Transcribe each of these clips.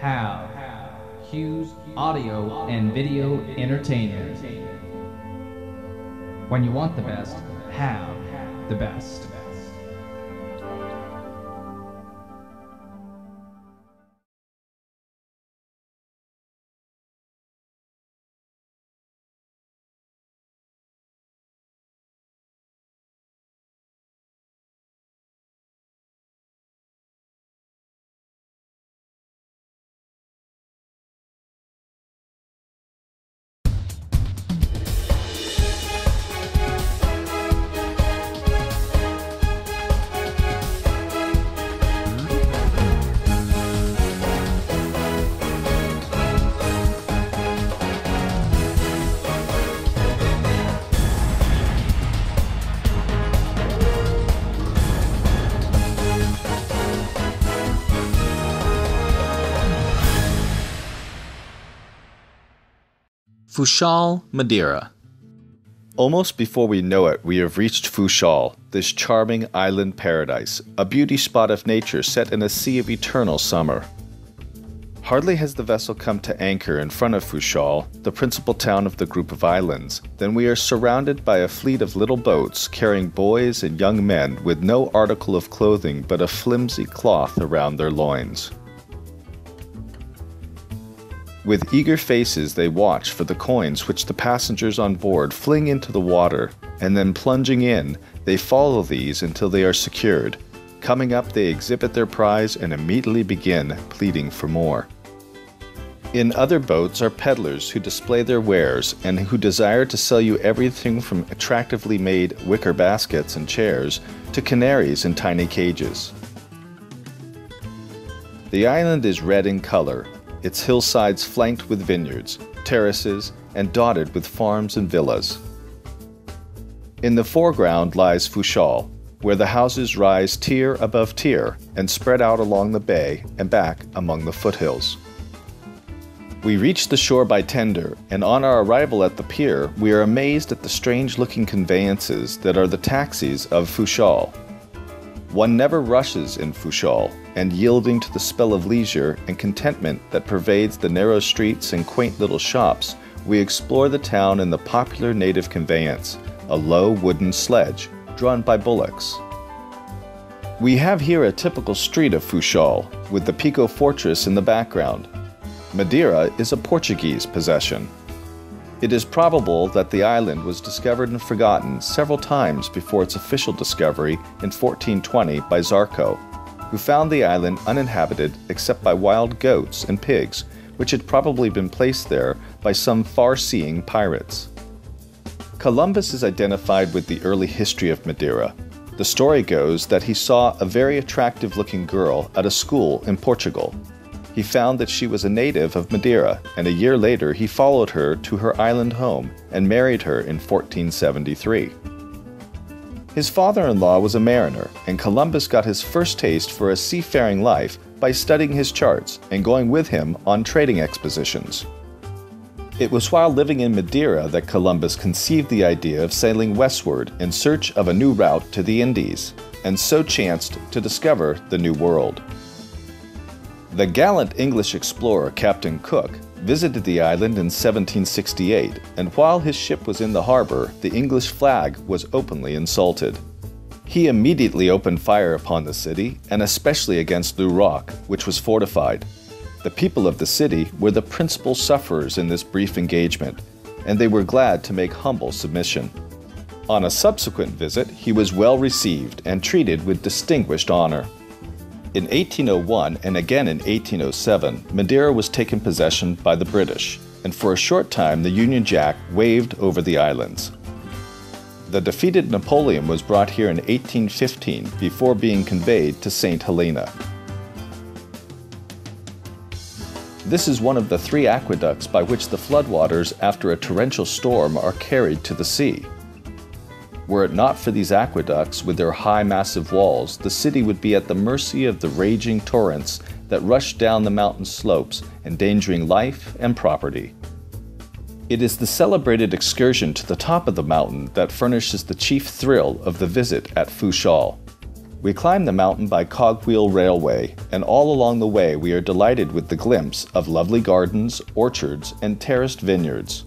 have Hughes Audio and Video Entertainment. When you want the best, have the best. Funchal, Madeira. Almost before we know it, we have reached Funchal, this charming island paradise, a beauty spot of nature set in a sea of eternal summer. Hardly has the vessel come to anchor in front of Funchal, the principal town of the group of islands, than we are surrounded by a fleet of little boats carrying boys and young men with no article of clothing but a flimsy cloth around their loins. With eager faces they watch for the coins which the passengers on board fling into the water, and then plunging in, they follow these until they are secured. Coming up, they exhibit their prize and immediately begin pleading for more. In other boats are peddlers who display their wares and who desire to sell you everything from attractively made wicker baskets and chairs to canaries in tiny cages. The island is red in color, its hillsides flanked with vineyards, terraces, and dotted with farms and villas. In the foreground lies Funchal, where the houses rise tier above tier and spread out along the bay and back among the foothills. We reach the shore by tender, and on our arrival at the pier, we are amazed at the strange-looking conveyances that are the taxis of Funchal. One never rushes in Funchal, and yielding to the spell of leisure and contentment that pervades the narrow streets and quaint little shops, we explore the town in the popular native conveyance, a low wooden sledge, drawn by bullocks. We have here a typical street of Funchal, with the Pico Fortress in the background. Madeira is a Portuguese possession. It is probable that the island was discovered and forgotten several times before its official discovery in 1420 by Zarco, who found the island uninhabited except by wild goats and pigs, which had probably been placed there by some far-seeing pirates. Columbus is identified with the early history of Madeira. The story goes that he saw a very attractive-looking girl at a school in Portugal. He found that she was a native of Madeira, and a year later he followed her to her island home and married her in 1473. His father-in-law was a mariner, and Columbus got his first taste for a seafaring life by studying his charts and going with him on trading expeditions. It was while living in Madeira that Columbus conceived the idea of sailing westward in search of a new route to the Indies, and so chanced to discover the New World. The gallant English explorer Captain Cook visited the island in 1768, and while his ship was in the harbor, the English flag was openly insulted. He immediately opened fire upon the city, and especially against Loo Rock, which was fortified. The people of the city were the principal sufferers in this brief engagement, and they were glad to make humble submission. On a subsequent visit, he was well received and treated with distinguished honor. In 1801 and again in 1807, Madeira was taken possession by the British, and for a short time the Union Jack waved over the islands. The defeated Napoleon was brought here in 1815 before being conveyed to St. Helena. This is one of the 3 aqueducts by which the floodwaters after a torrential storm are carried to the sea. Were it not for these aqueducts with their high massive walls, the city would be at the mercy of the raging torrents that rush down the mountain slopes, endangering life and property. It is the celebrated excursion to the top of the mountain that furnishes the chief thrill of the visit at Funchal. We climb the mountain by cogwheel railway, and all along the way we are delighted with the glimpse of lovely gardens, orchards, and terraced vineyards.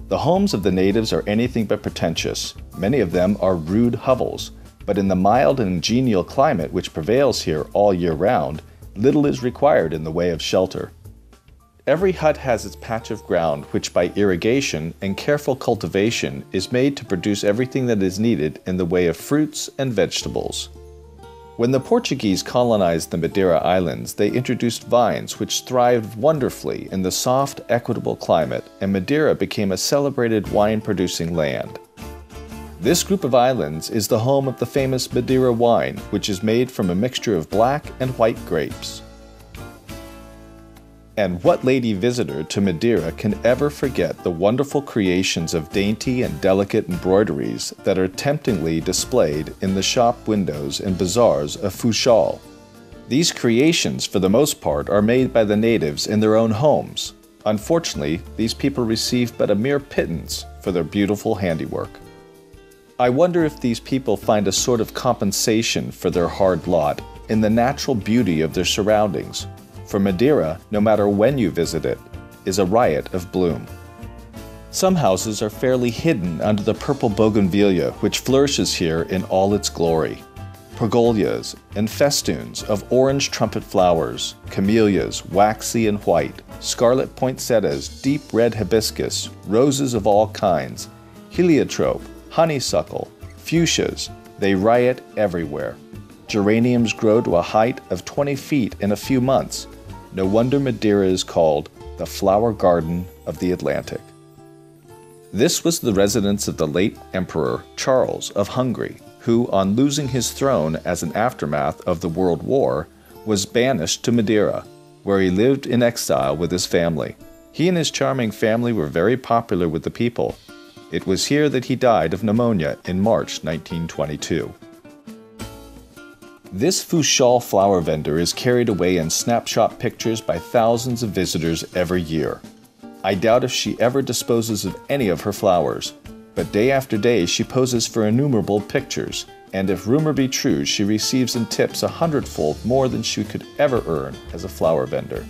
The homes of the natives are anything but pretentious. Many of them are rude hovels, but in the mild and genial climate which prevails here all year round, little is required in the way of shelter. Every hut has its patch of ground which by irrigation and careful cultivation is made to produce everything that is needed in the way of fruits and vegetables. When the Portuguese colonized the Madeira Islands, they introduced vines which thrived wonderfully in the soft, equitable climate, and Madeira became a celebrated wine-producing land. This group of islands is the home of the famous Madeira wine, which is made from a mixture of black and white grapes. And what lady visitor to Madeira can ever forget the wonderful creations of dainty and delicate embroideries that are temptingly displayed in the shop windows and bazaars of Funchal? These creations, for the most part, are made by the natives in their own homes. Unfortunately, these people receive but a mere pittance for their beautiful handiwork. I wonder if these people find a sort of compensation for their hard lot in the natural beauty of their surroundings. For Madeira, no matter when you visit it, is a riot of bloom. Some houses are fairly hidden under the purple bougainvillea which flourishes here in all its glory. Pergolias and festoons of orange trumpet flowers, camellias waxy and white, scarlet poinsettias, deep red hibiscus, roses of all kinds, heliotrope, honeysuckle, fuchsias, they riot everywhere. Geraniums grow to a height of 20 feet in a few months. No wonder Madeira is called the Flower Garden of the Atlantic. This was the residence of the late Emperor Charles of Hungary, who, on losing his throne as an aftermath of the World War, was banished to Madeira, where he lived in exile with his family. He and his charming family were very popular with the people. It was here that he died of pneumonia in March 1922. This Funchal flower vendor is carried away in snapshot pictures by thousands of visitors every year. I doubt if she ever disposes of any of her flowers, but day after day she poses for innumerable pictures, and if rumor be true, she receives in tips 100-fold more than she could ever earn as a flower vendor.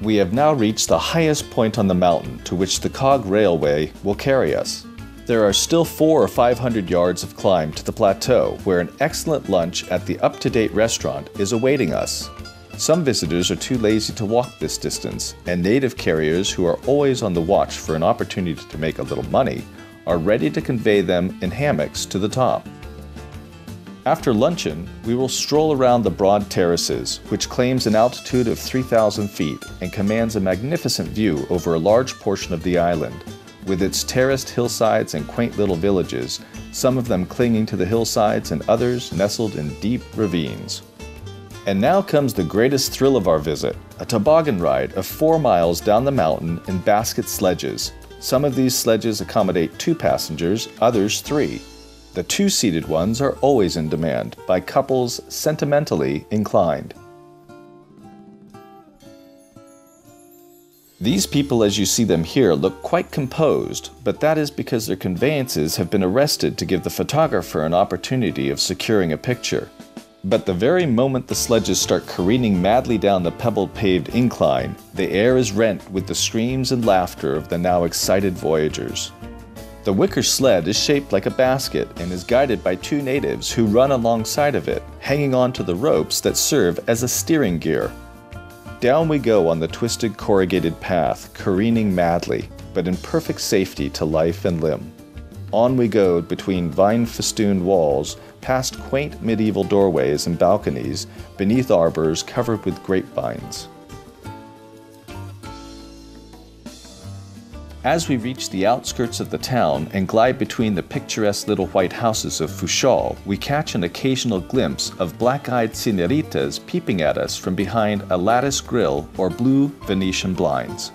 We have now reached the highest point on the mountain to which the cog railway will carry us. There are still 400 or 500 yards of climb to the plateau, where an excellent lunch at the up-to-date restaurant is awaiting us. Some visitors are too lazy to walk this distance, and native carriers who are always on the watch for an opportunity to make a little money are ready to convey them in hammocks to the top. After luncheon, we will stroll around the broad terraces, which claims an altitude of 3,000 feet and commands a magnificent view over a large portion of the island, with its terraced hillsides and quaint little villages, some of them clinging to the hillsides and others nestled in deep ravines. And now comes the greatest thrill of our visit, a toboggan ride of 4 miles down the mountain in basket sledges. Some of these sledges accommodate 2 passengers, others 3. The 2-seated ones are always in demand by couples sentimentally inclined. These people, as you see them here, look quite composed, but that is because their conveyances have been arrested to give the photographer an opportunity of securing a picture. But the very moment the sledges start careening madly down the pebble-paved incline, the air is rent with the screams and laughter of the now excited voyagers. The wicker sled is shaped like a basket and is guided by 2 natives who run alongside of it, hanging on to the ropes that serve as a steering gear. Down we go on the twisted corrugated path, careening madly, but in perfect safety to life and limb. On we go between vine-festooned walls, past quaint medieval doorways and balconies, beneath arbors covered with grapevines. As we reach the outskirts of the town and glide between the picturesque little white houses of Funchal, we catch an occasional glimpse of black-eyed señoritas peeping at us from behind a lattice grill or blue Venetian blinds.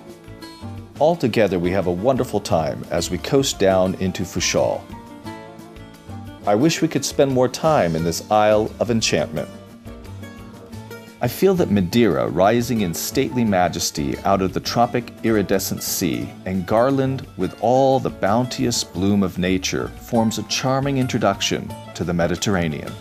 Altogether, we have a wonderful time as we coast down into Funchal. I wish we could spend more time in this Isle of Enchantment. I feel that Madeira, rising in stately majesty out of the tropic iridescent sea and garlanded with all the bounteous bloom of nature, forms a charming introduction to the Mediterranean.